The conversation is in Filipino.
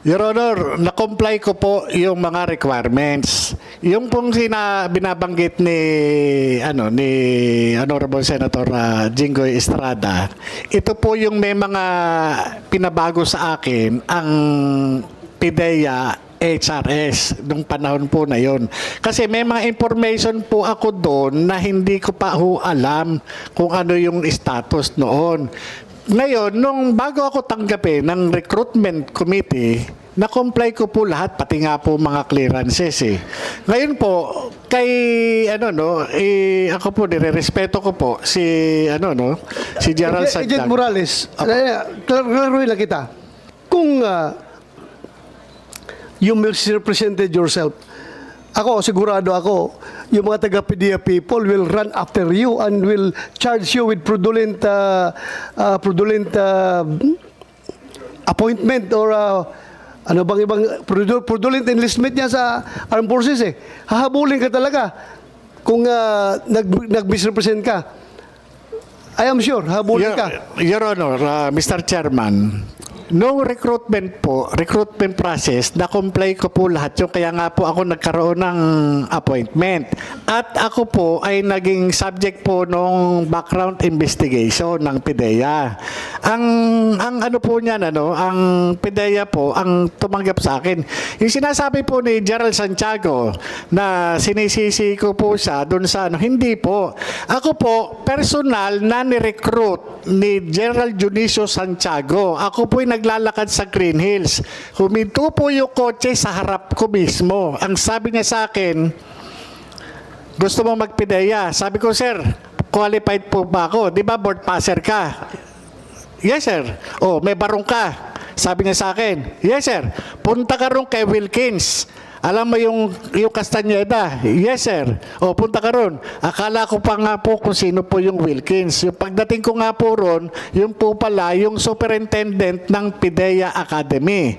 Your Honor, na-comply ko po yung mga requirements. Yung pong binabanggit ni Honorable Senator Jinggoy Estrada, ito po yung may mga pinabago sa akin ang PIDEA HRS nung panahon po na yon. Kasi may mga information po ako doon na hindi ko pa alam kung ano yung status noon. Ngayon, nung bago ako tanggapin ng recruitment committee, na-comply ko po lahat, pati nga po mga clearances eh. Ngayon po, ako po, nire-respeto ko po si Gerald Santiago. Agent Morales, klaruhin lang kita. Kung you misrepresented yourself, sigurado ako, yung mga taga-PIDEA people will run after you and will charge you with fraudulent appointment or ano bang ibang fraudulent enlistment niya sa armed forces eh. Hahabulin ka talaga kung nag-misrepresent ka. I am sure, hahabulin ka. Your Honor, Mr. Chairman, no recruitment process, na-comply ko po lahat yung kaya nga po ako nagkaroon ng appointment. At ako po ay naging subject po nung background investigation ng PIDEA. Ang ano po niyan, ang PIDEA po, ang tumanggap sa akin. Yung sinasabi po ni Gerald Santiago na sinisisi ko po siya doon sa hindi po. Ako po, personal na ni-recruit ni General Junicio Santiago. Ako po ay naglalakad sa Green Hills. Huminto po yung kotse sa harap ko mismo. Ang sabi niya sa akin, gusto mo mag-PIDEA? Sabi ko, sir, qualified po ba ako? Di ba board passer ka? Yes, sir. Oh, may barong ka. Sabi niya sa akin, yes, sir. Punta ka ron kay Wilkins. Alam mo yung Castañeda? Yes, sir. O, punta ka ron. Akala ko pa nga po kung sino po yung Wilkins. Yung pagdating ko nga po ron, yung po pala yung superintendent ng PIDEA Academy.